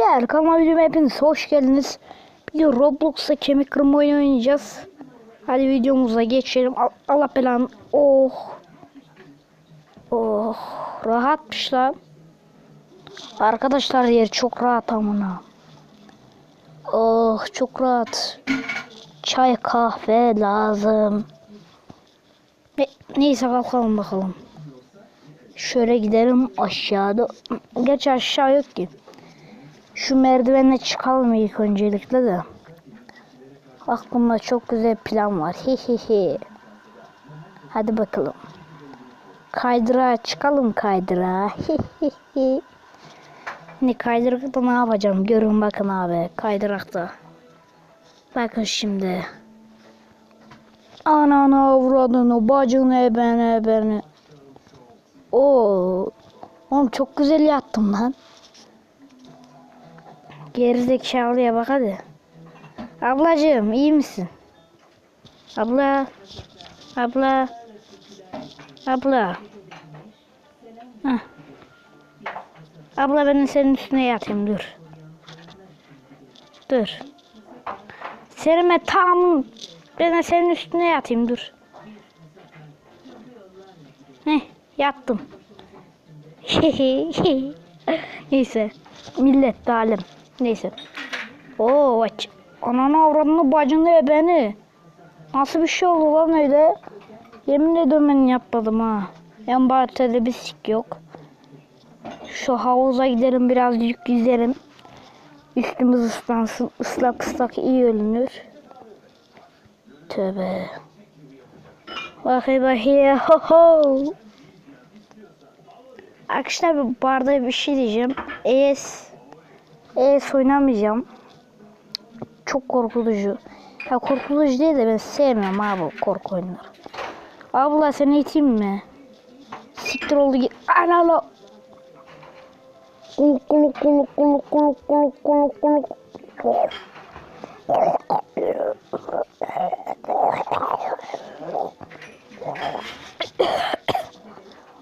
Beyler kanalıma videoma hepiniz hoş geldiniz. Bir Roblox'ta kemik kırma oyunu oynayacağız. Hadi videomuza geçelim. Allah belanı. Oh rahatmış lan. Arkadaşlar yer çok rahat amına. Oh çok rahat. Çay kahve lazım. Neyse kalkalım bakalım. Şöyle gidelim aşağıda. Geç aşağı yok ki. Şu merdivenle çıkalım ilk öncelikle de. Aklımda çok güzel plan var. Hihihi. Hadi bakalım. Kaydırağa çıkalım kaydırağa. Hihihi. Şimdi kaydırakta ne yapacağım? Görün bakın abi kaydırakta. Bakın şimdi. Ananı avradını bacını ebeni. Oo. Oğlum çok güzel yattım lan. Gerizekalıya bak hadi. Ablacığım iyi misin? Abla. Heh. Abla ben senin üstüne yatayım dur. Ben senin üstüne yatayım dur. Yattım. Neyse. Millet de alem. Neyse. Oo aç. Ananı avradını bacını ebeni. Nasıl bir şey oldu lan öyle? Yemin ediyorum ben yapmadım ha. En bahçede bir sik yok. Şu havuza gidelim birazcık yüzelim. Üstümüz ıslansın. Islak iyi ölünür. Tövbe. Bakayım. Ho ho. Arkadaşlar bu arada bir şey diyeceğim. ES oynamayacağım. Çok korkutucu. Ya korkutucu değil de ben sevmiyorum abi korku oyunları. Abla seni iteyim mi? Siktir oldu git. Anala. Kuluk.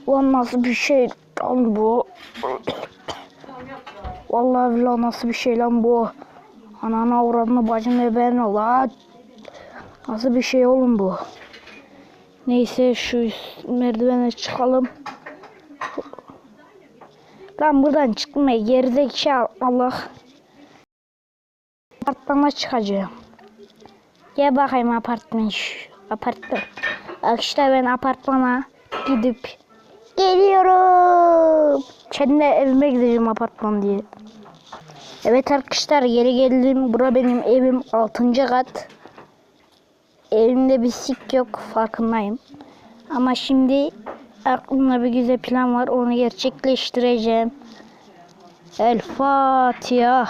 Ulan nasıl bir şey lan bu? Vallahi billahi nasıl bir şey lan bu? Ananı avradını bacını ben lan. Nasıl bir şey oğlum bu? Neyse şu merdivene çıkalım. Lan buradan çıkmaya gerizekalı Allah. Apartmana çıkacağım. Gel bakayım apartman. Arkadaşlar ben apartmana gidip geliyorum. Kendi evime gideceğim apartman diye. Evet arkadaşlar geri geldim. Bura benim evim 6. kat. Evimde bir sik yok farkındayım. Ama şimdi aklımda bir güzel plan var. Onu gerçekleştireceğim. El Fatiha.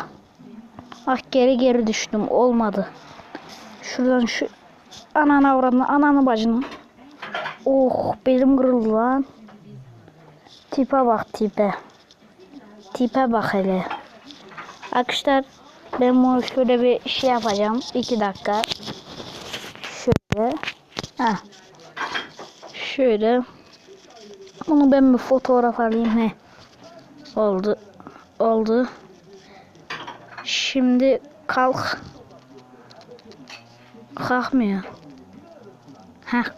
Ah geri düştüm. Olmadı. Şuradan şu ananı avradını ananı bacını. Oh belim kırıldı lan. Tipe bak tipe. Tipe bak hele. Arkadaşlar ben bunu şöyle bir şey yapacağım. 2 dakika. Şöyle. Şöyle. Onu ben bir fotoğraf alayım. Oldu. Şimdi kalk. Kalkmıyor.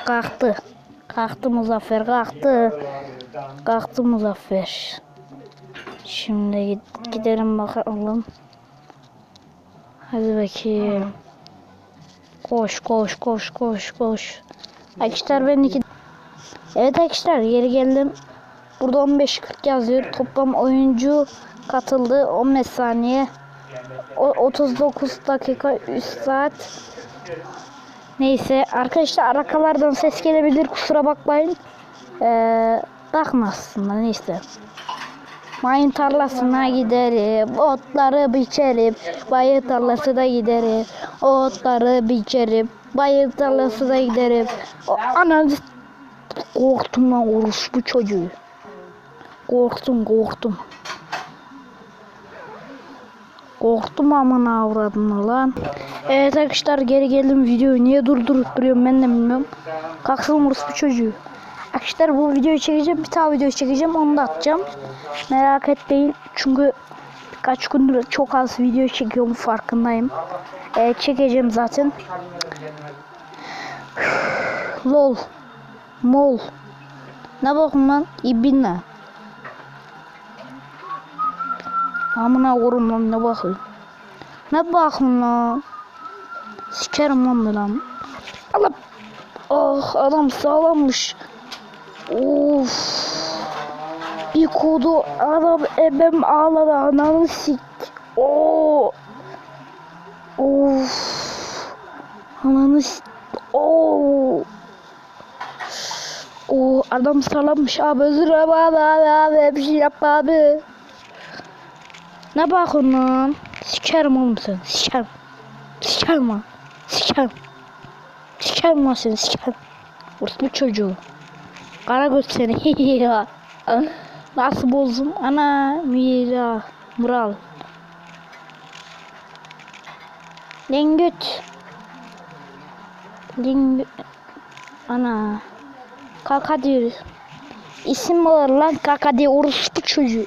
Kalktı. Kalktı Muzaffer kalktı. Kalktı Muzaffer. Şimdi gidelim bakalım. Hadi bakayım. Koş. Arkadaşlar ben Evet arkadaşlar geri geldim. Burada 15:40 yazıyor. Toplam oyuncu katıldı. 15 saniye. 39 dakika 3 saat. Neyse arkadaşlar arkalardan ses gelebilir kusura bakmayın. Bakma aslında neyse. Mayın tarlasına giderim, otları biçerim, bayır tarlasına giderim, otları biçerim, bayır tarlasına giderim. Anam korktum lan orospu çocuğu. Korktum. Korktum aman avradını lan. Evet arkadaşlar geri geldim videoyu niye durdurup duruyorum ben de bilmiyorum. Kalksın orospu çocuğu. Arkadaşlar bu videoyu çekeceğim. Bir tane video çekeceğim. Onu da atacağım. Merak etmeyin. Çünkü Kaç gündür çok az video çekiyorum, farkındayım. Çekeceğim zaten. Lol. Mol. Ne bakın lan? İbinle. Amına korum lan, ne bakın. Ne bakın lan. Sikerim lan lan. Allah. Oh, adam sağlammış. Of. Bir kodu adam ebem ağladı, ananı sik. Oo. Of. Ananı sik. Oo. O adam sağlammış abi, özür dilerim abi, bir şey yapma abi. Ne bakın lan? Sikerim oğlum sen, sikerim. Sikerim lan, sikerim. Sikerim lan seni, sikerim. Orospu çocuğu. Karagöz seni. Nasıl bozdum? Ana Mira Mural. Lengüt. Lengüt. Ana. Kaka diyor. İsim var lan, kaka diye, orospu çocuğu.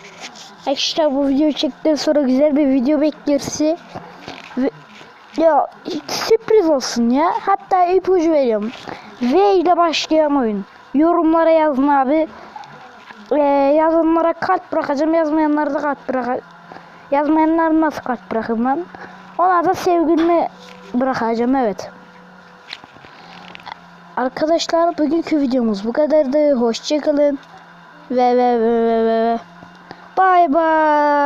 İşte bu videoyu çektikten sonra güzel bir video beklerse. Ya sürpriz olsun ya. Hatta ipucu veriyorum. V ile başlayan oyun. Yorumlara yazın abi. Yazanlara kalp bırakacağım. Yazmayanlara da kalp bırakacağım. Yazmayanlar nasıl kalp bırakayım lan? Ona da sevgilimi bırakacağım, evet. Arkadaşlar bugünkü videomuz bu kadardı. Hoşçakalın. Ve bye bye.